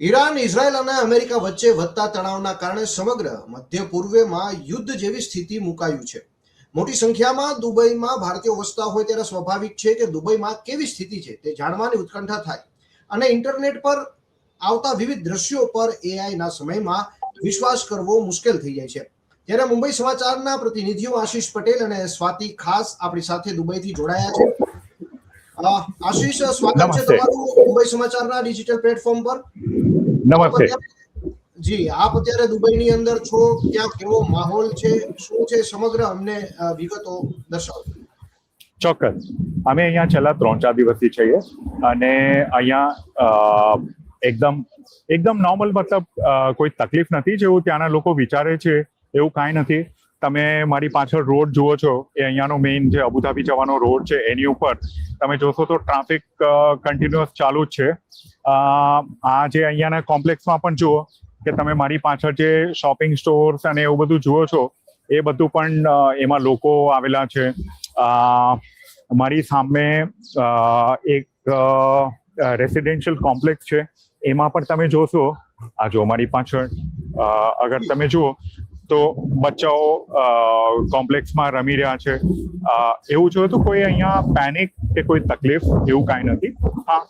Iran, Israel અને America વચ્ચે વધતા તણાવના કારણે સમગ્ર મધ્ય પૂર્વમાં યુદ્ધ જેવી સ્થિતિ મુકાયું છે. મોટી સંખ્યામાં દુબઈમાં ભારતીયો વસતા હોય ત્યારે સ્વાભાવિક છે કે દુબઈમાં કેવી સ્થિતિ છે તે જાણવાની ઉત્કંઠા થાય અને ઇન્ટરનેટ પર આવતા વિવિધ દ્રશ્યો પર એઆઈના સમયમાં વિશ્વાસ કરવો મુશ્કેલ થઈ જાય છે. ત્યારે મુંબઈ સમાચારના પ્રતિનિધિઓ આશીષ પટેલ અને સ્વાતિ ખાસ આપણી સાથે દુબઈથી જોડાયા છે. આશીષ, સ્વાગત છે નમસ્તે. તમારું મુંબઈ સમાચારના ડિજિટલ પ્લેટફોર્મ પર. નમસ્તે. જી, આપ અત્યારે દુબઈની અંદર છો, ત્યાં કેવો માહોલ છે, શું છે, સમગ્ર અમને વિગતો દર્શાવો. ચોક્કસ. અમે અહીંયા છેલ્લા 3-4 દિવસથી છીએ અને અહીંયા એકદમ એકદમ નોર્મલ, મતલબ કોઈ તકલીફ નથી જેવું ત્યાંના લોકો વિચારે છે એવું કાંઈ નથી. તમે મારી પાછળ રોડ જુઓ છો, એ અહીંયાનો મેઇન જે અબુધાબી જવાનો રોડ છે એની ઉપર તમે જોશો તો ટ્રાફિક કન્ટિન્યુઅસ ચાલુ જ છે. આ જે અહીંયાના કોમ્પ્લેક્સમાં પણ જુઓ કે તમે મારી પાછળ જે શોપિંગ સ્ટોર્સ અને એવું બધું જુઓ છો એ બધું પણ એમાં લોકો આવેલા છે. મારી સામે એક રેસિડેન્શિયલ કોમ્પ્લેક્સ છે, એમાં પણ તમે જોશો, આ જો મારી પાછળ અગર તમે જુઓ તો બચ્ચાઓ કોમ્પ્લેક્સમાં રમી રહ્યા છે. એવું જોયું તો કોઈ અહીંયા પેનિક કે કોઈ તકલીફ એવું કાંઈ નથી. હા,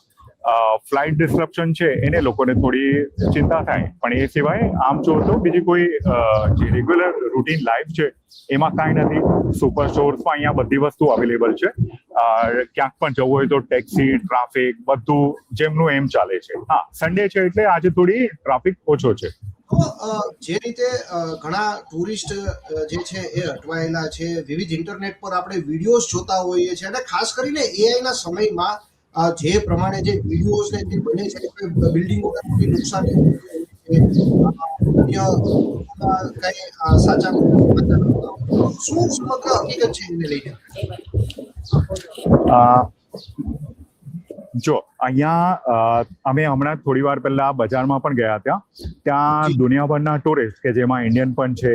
ફ્લાઇટ ડિસ્રપ્શન છે એને લોકોને થોડી ચિંતા થાય, પણ એ સિવાય આમ જોવો તો બીજી કોઈ જે રેગ્યુલર રૂટીન લાઈફ છે એમાં કાંઈ નથી. સુપર સ્ટોર્સમાં અહીંયા બધી વસ્તુ અવેલેબલ છે. ક્યાંક પણ જવું હોય તો ટેક્સી, ટ્રાફિક બધું જેમનું એમ ચાલે છે. હા, સન્ડે છે એટલે આજે થોડી ટ્રાફિક ઓછો છે. તો જે રીતે ઘણા ટુરિસ્ટ જે છે એ અટવાયેલા છે, વિવિધ ઇન્ટરનેટ પર આપણે વિડીયોઝ જોતા હોઈએ છીએ અને ખાસ કરીને એઆઈના સમયમાં જે પ્રમાણે જે વિડીયોઝ ને જે બને છે, બિલ્ડિંગોને મોટી નુકસાની કઈ સાચા શું સમગ્ર હકીકત છે એને લઈને? જો અહીંયા અમે હમણાં થોડી વાર પહેલા બજારમાં પણ ગયા ત્યાં દુનિયાભરના ટુરિસ્ટ કે જેમાં ઇન્ડિયન પણ છે,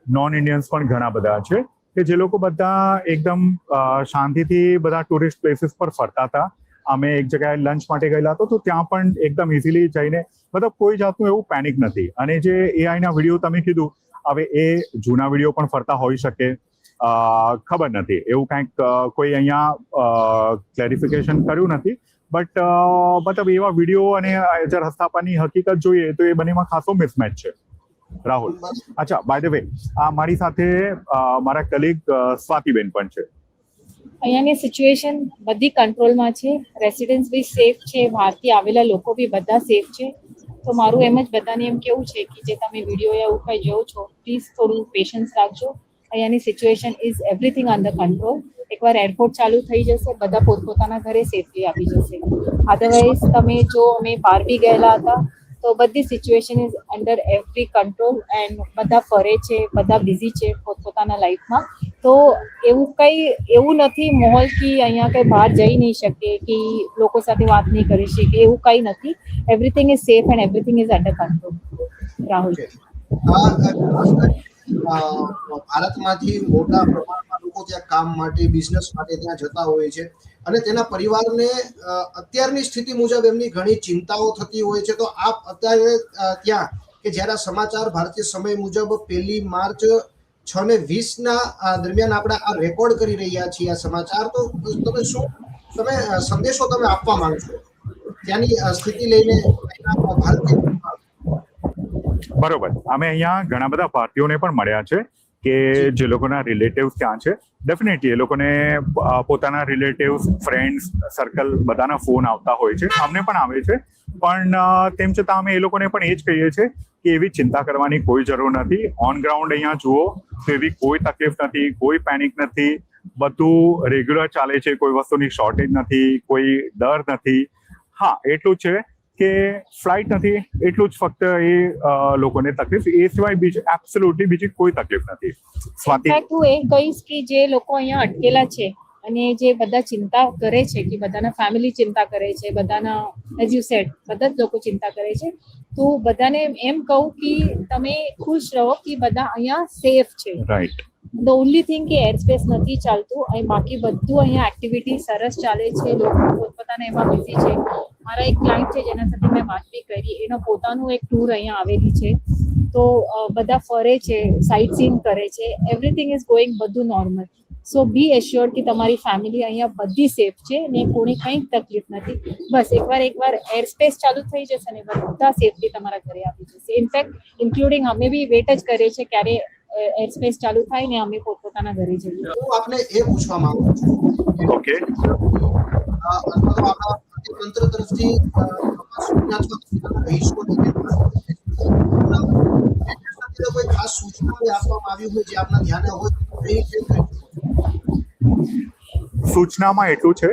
નોન ઇન્ડિયન્સ પણ ઘણા બધા છે કે જે લોકો બધા એકદમ શાંતિથી બધા ટુરિસ્ટ પ્લેસીસ પર ફરતા હતા. અમે એક જગ્યાએ લંચ માટે ગયેલા હતા તો ત્યાં પણ એકદમ ઇઝીલી જઈને, મતલબ કોઈ જાતનું એવું પેનિક નથી. અને જે એઆઈના વિડીયો તમે કીધું, હવે એ જૂના વિડીયો પણ ફરતા હોઈ શકે, ખબર નથી. એવું કાંઈક કોઈ અહીંયા ક્લેરિફિકેશન કર્યું નથી. બટ મતલબ એવા વિડીયો અને જ્યારે હસ્તાપાની હકીકત જોઈએ તો એ બંનેમાં ખાસો મિસમેચ છે. રાહુલ, અચ્છા, બાય ધ વે, આ મારી સાથે મારા કલીગ સ્વાતિબેન પણ છે. અહીંયાની સિચ્યુએશન બધી કંટ્રોલમાં છે. રેસિડન્ટ્સ બી સેફ છે, બહારથી આવેલા લોકો બી બધા સેફ છે. તો મારું એમ જ બધાને એમ કેવું છે કે જે તમે વિડીયો યા એવું કંઈ જોવો છો, પ્લીઝ થોડું પેશન્સ રાખજો. અહીંયાની situation is everything under control. એકવાર એરપોર્ટ ચાલુ થઈ જશે, બધા પોતપોતાના ઘરે સેફલી આવી જશે. અધરવાઇઝ તમે જો અમે બહાર બી ગયેલા હતા તો બધી situation is under every control and બધા ફરે છે, બધા બિઝી છે પોતપોતાના લાઈફમાં. તો એવું નથી માહોલ કે અહીંયા કંઈ બહાર જઈ નહીં શકે કે લોકો સાથે વાત નહીં કરી શકે, એવું કંઈ નથી. Everything is safe and everything is under control. Rahul, ભારતમાંથી મોટા પ્રમાણમાં લોકો ત્યાં કામ માટે, બિઝનેસ માટે ત્યાં જતા હોય છે અને તેના પરિવારને અત્યારની સ્થિતિ મુજબ એમની ઘણી ચિંતાઓ થતી હોય છે. તો આપ અત્યારે ત્યાં કે જ્યારે સમાચાર ભારતીય સમય મુજબ 1 માર્ચ 6:20 દરમિયાન આપણે આ રેકોર્ડ કરી રહ્યા છીએ આ સમાચાર, તો તમે સંદેશો તમે આપવા માંગશો ત્યાંની સ્થિતિ લઈને ભારતીય? બરોબર. અમે અહીંયા ઘણા બધા ભારતીયોને પણ મળ્યા છે કે જે લોકોના રિલેટિવ્સ ત્યાં છે. ડેફિનેટલી એ લોકોને પોતાના રિલેટિવ્સ, ફ્રેન્ડ્સ સર્કલ બધાના ફોન આવતા હોય છે, અમને પણ આવે છે. પણ તેમ છતાં અમે એ લોકોને પણ એ જ કહીએ છીએ કે એવી ચિંતા કરવાની કોઈ જરૂર નથી. ઓન ગ્રાઉન્ડ અહીંયા જુઓ તો એવી કોઈ તકલીફ નથી, કોઈ પેનિક નથી, બધું રેગ્યુલર ચાલે છે, કોઈ વસ્તુની શોર્ટેજ નથી, કોઈ ડર નથી. હા, એટલું છે કે ફ્લાઇટ નથી, એટલું જ ફક્ત એ લોકોને તકલીફ, એ સિવાય બીજી એબ્સોલ્યુટલી બીજી કોઈ તકલીફ નથી. સ્વાતિ, હું એ કહીશ કે જે લોકો અહીંયા અટકેલા છે અને જે બધા ચિંતા કરે છે કે બધાના ફેમિલી ચિંતા કરે છે, બધાના એઝ યુ સેડ બધા જ લોકો ચિંતા કરે છે, તો બધાને એમ કહું કે તમે ખુશ રહો કે બધા અહીંયા સેફ છે. રાઈટ. ધ ઓનલી થિંગ કે એર સ્પેસ નથી ચાલતું અને બાકી બધું અહીંયા એક્ટિવિટી સરસ ચાલે છે. લોકો પોતપોતાના એમાં બિઝી છે. મારા એક ક્લાયન્ટ છે જેના સાથે મેં વાત બી કરી, એનો પોતાનું એક ટૂર અહીંયા આવેલી છે. તો બધા ફરે છે, સાઇટ સીન કરે છે, એવરીથિંગ ઇઝ ગોઈંગ બધું નોર્મલ. સો બી એશ્યોર્ડ કે તમારી ફેમિલી અહીંયા બધી સેફ છે ને કોની કંઈ તકલીફ નથી. બસ એકવાર એર સ્પેસ ચાલુ થઈ જશે ને બધા સેફલી તમારા ઘરે આવી જશે. ઇનફેક્ટ ઇન્ક્લુડિંગ અમે બી વેટ જ કરીએ છીએ ક્યારે એર સ્પેસ ચાલુ થાય ને અમે પોતપોતાના ઘરે જઈએ. હું આપને એ પૂછવા માંગુ છું ઓકે. આપણા તંત્ર તરફથી કોઈ ખાસ સૂચના આપવામાં આવી હોય જે આપના ધ્યાને હોય સૂચનામાં એટલું છે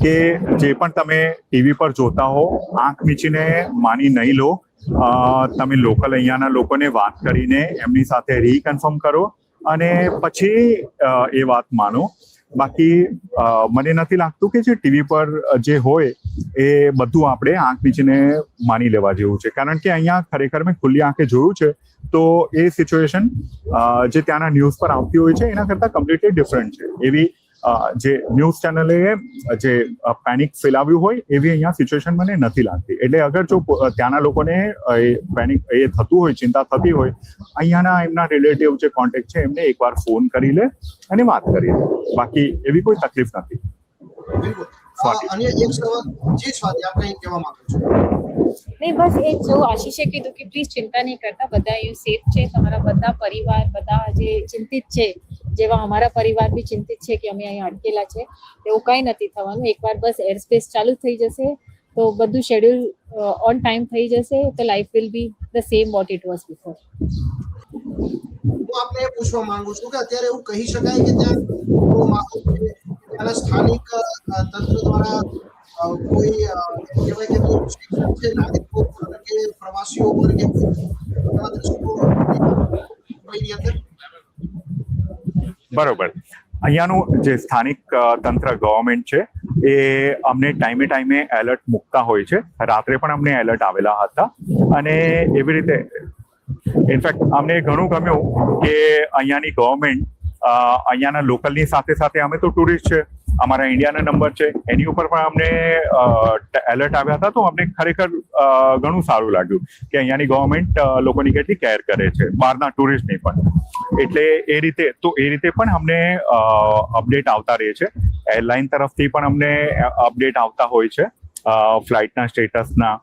કે જે પણ તમે ટીવી પર જોતા હો, આંખ મીચીને માની નહીં લો. તમે લોકલ અહીંયાના લોકોને વાત કરીને એમની સાથે રીકન્ફર્મ કરો અને પછી એ વાત માનો. બાકી મને નથી લાગતું કે જે ટીવી પર જે હોય એ બધું આપણે આંખ મીચીને માની લેવા જેવું છે. કારણ કે અહીંયા ખરેખર મેં ખુલ્લી આંખે જોયું છે તો એ સિચ્યુએશન જે ત્યાંના ન્યૂઝ પર આવતી હોય છે એના કરતાં કમ્પ્લીટલી ડિફરન્ટ છે. એવી જે ન્યૂઝ ચેનલે જે પેનિક ફેલાવ્યું હોય એવી અહીંયા સિચ્યુએશન મને નથી લાગતી. એટલે અગર જો ત્યાંના લોકોને પેનિક એ થતું હોય, ચિંતા થતી હોય, અહીંયાના એમના રિલેટિવ જે કોન્ટેક્ટ છે એમને એકવાર ફોન કરી લે અને વાત કરી લે. બાકી એવી કોઈ તકલીફ નથી. બિલકુલ. અને એક સવાલ જે સ્વાતિ આપણે કહેવા માંગુ છું નહીં, બસ એ જ આશીષે કીધું કે પ્લીઝ ચિંતા નહીં કરતા, બધા અહીંયા સેફ છે. તમારા બધા પરિવાર બધા જે ચિંતિત છે, જેવા અમારા પરિવાર બી ચિંતિત છે કે અમે અહીંયા અટકેલા છે, એવું કંઈ નથી થવાનું. એકવાર બસ એર સ્પેસ ચાલુ થઈ જશે તો બધું શેડ્યુલ ઓન ટાઈમ થઈ જશે તો life will be the same what it was before. હું આપને એ પૂછવા માંગુ છું કે અત્યારે એવું કહી શકાય કે ત્યાંના સ્થાનિક તંત્ર દ્વારા કોઈ કહેવાય કે છે નાગરિકો કે પ્રવાસીઓ પર કે બરોબર. અહીંયાનું જે સ્થાનિક તંત્ર ગવર્મેન્ટ છે એ અમને ટાઈમે એલર્ટ મૂકતા હોય છે. રાત્રે પણ અમને એલર્ટ આવેલા હતા અને એવી રીતે ઇનફેક્ટ અમને ઘણું ગમ્યું કે અહીંયાની ગવર્મેન્ટ અહીંયાના લોકલની સાથે સાથે અમે તો ટુરિસ્ટ છે, અમારા ઇન્ડિયાના નંબર છે, એની ઉપર પણ અમને એલર્ટ આવ્યા હતા. તો અમને ખરેખર ઘણું સારું લાગ્યું કે અહીંયાની ગવર્મેન્ટ લોકોની કેટલી કેર કરે છે, બહારના ટુરિસ્ટની પણ. એટલે એ રીતે પણ અમને અપડેટ આવતા રહે છે. એરલાઇન તરફથી પણ અમને અપડેટ આવતા હોય છે, ફ્લાઇટના સ્ટેટસના,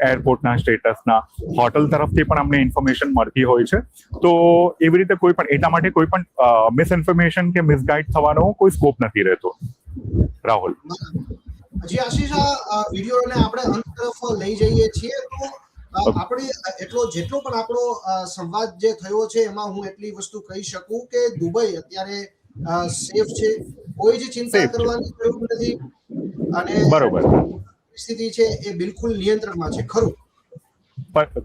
એરપોર્ટના સ્ટેટસના, હોટલ તરફથી પણ અમને ઇન્ફોર્મેશન મળતી હોય છે. તો એવી રીતે કોઈ પણ એટલા માટે કોઈ પણ મિસઇન્ફોર્મેશન કે મિસગાઈડ થવાનો કોઈ સ્કોપ નથી રહેતો. રાહુલ હજી આશીષ આ વિડીયોને આપણે અંત તરફ લઈ જઈએ છીએ તો આપણે જેટલો પણ આપણો સંવાદ જે થયો છે એમાં હું એટલી વસ્તુ કહી શકું કે દુબઈ અત્યારે સેફ છે, કોઈ જ ચિંતા કરવાની જરૂર નથી અને બરોબર સ્થિતિ છે એ બિલકુલ નિયંત્રણમાં છે. ખરું?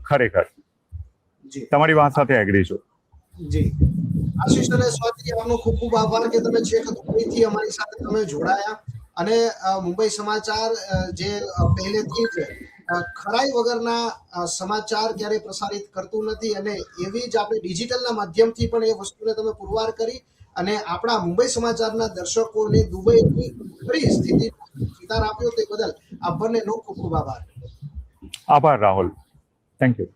ખરેખર જી તમારી વાત સાથે એગ્રી છું. જી આશીષ અને સ્વાતિ, આપનો ખૂબ ખૂબ આભાર કે તમે છેક દુબઈથી અમારી સાથે તમે જોડાયા અને મુંબઈ સમાચાર જે પહેલેથી જ ખરાઈ વગરના સમાચાર ક્યારે પ્રસારિત કરતું નથી અને એવી જ આપણે ડિજિટલના માધ્યમથી પણ એ વસ્તુને તમે પુરવાર કરી અને આપણા મુંબઈ સમાચારના દર્શકોને દુબઈની ખરી સ્થિતિ વિચાર આપ્યો તે બદલ આપ બંનેનો ખૂબ ખૂબ આભાર. આભાર રાહુલ. Thank you.